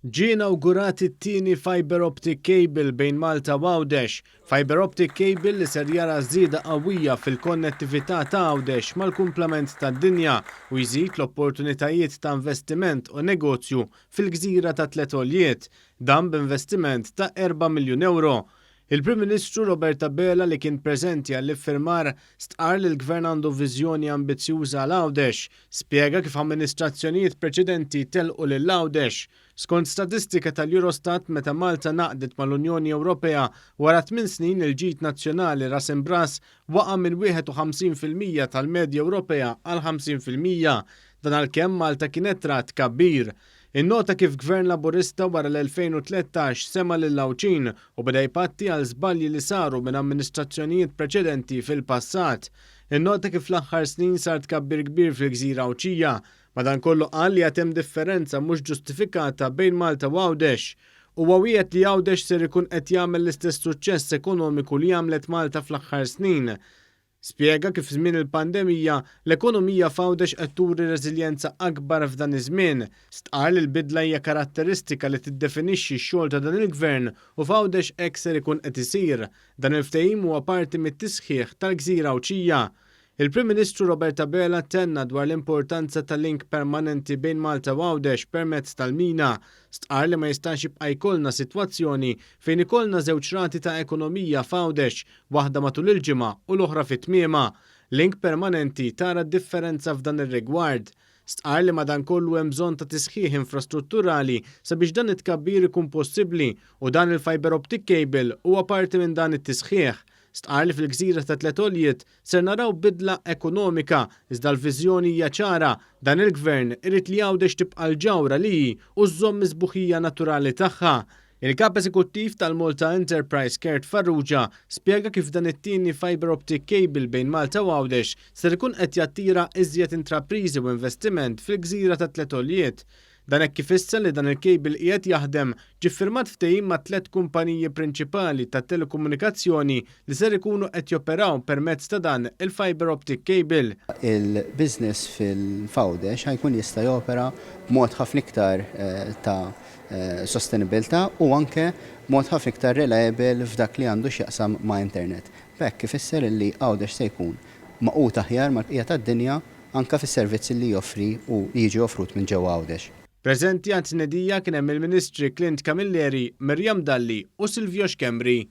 Ġie inawgurat it-tieni fiber optic cable bejn Malta u Għawdex. Fiber optic cable li ser jara żieda qawwija fil-konnettività ta' Għawdex mal-kumplament tad-dinja u jżid l-opportunitajiet ta' investiment u negozju fil-gżira ta' Tlet Għoljiet, dan b'investiment ta' 4 miljun euro. Il-Prim Ministru Roberta Bela li kien preżenti għall-iffirmar stqarr li l-Gvern għandu viżjoni ambizzjuża għal Għawdex, spjega kif amministrazzjonijiet preċedenti telqu lil Għawdex. Skont statistika tal-Eurostat meta Malta naqdet mal-Unjoni Ewropea wara 8 snin il-ġid nazzjonali ras imbras waqa' minn 51% tal-medja Ewropea għal 50%. Dan għalkemm Malta kienet rat kabbir. Innota kif Gvern Laburista wara l-2013 sema lil-Lawċin u beda jpatti għal żbalji li saru minn amministrazzjonijiet preċedenti fil-passat. Innota kif l-aħħar snin sar tkabbir kbir fil-Gżira Awċija, madankollu qal li hemm differenza mhux ġustifikata bejn Malta u Għawdex. Huwa wieħed li Għawdex ser ikun qed jagħmel l-istess suċċess ekonomiku li għamlet Malta fl-aħħar snin. Spjega kif żmien il-pandemija l-ekonomija f'Għawdex qed turi reżiljenza akbar f'dan iż-żmien. Stqarr li l-bidla hija karatteristika li tiddefinixxi x-xogħol ta' dan il-Gvern u f'Għawdex hekk ser ikun qed isir. Dan il-ftehim huwa parti mit-tisħiħ tal-Gżira Awċija. Il-Prim Ministru Roberta Bela tenna dwar l-importanza tal-link permanenti bejn Malta u Għawdex permezz tal-mina. Stqarr li ma jistax jibqa' jkollna sitwazzjoni fejn ikollna żewġ rati ta' ekonomija f'Għawdex, waħda matul il-ġimgħa u l-oħra fit-tmiema. Link permanenti tara differenza f'dan ir-rigward. Stqarr li madankollu hemm bżonn ta' tisħiħ infrastrutturali sabiex dan it-tkabbir ikun possibbli u dan il-fiber optic cable huwa parti minn dan it-tisħiħ. Stqarr li fil-Gżira ta' Tlet Għoljiet ser naraw bidla ekonomika iżda l-viżjoni hija ċara, dan il-Gvern irid li Għawdex tibqa' l-ġawra li u żżomm is-sbuħija naturali tagħha. Il-Kap Eżekuttiv tal-Malta Enterprise Gert Farrugia spjega kif dan it-tieni fiber optic cable bejn Malta u Għawdex ser ikun qed jattira iżjed intrapriżi u investiment fil-Gżira ta' Tlet Għoljiet. Dan hekk ifisser li dan il-kejbil qiegħed jaħdem ġie ffirmat ftehim ma' 3 kumpaniji prinċipali tat telekomunikazzjoni li ser ikunu qed joperaw permezz ta' dan il-fiber optic cable. Il-business fil-Għawdex ħajkun jista' jopera b'mod ħafna iktar ta' sostenibilità u anke mod ħafna iktar reliable f'dak li għandu x'jaqsam ma' internet. B'hekk ifisser li Għawdex se jkun maqut aħjar mal-bqija tad-dinja anke fis-servizzi li joffri u jiġi offrut minn ġewwa Għawdex. Preżenti għat tnedija kien hemm il-Ministri Clint Camilleri, Mirjam Dalli u Silvio Xkembri.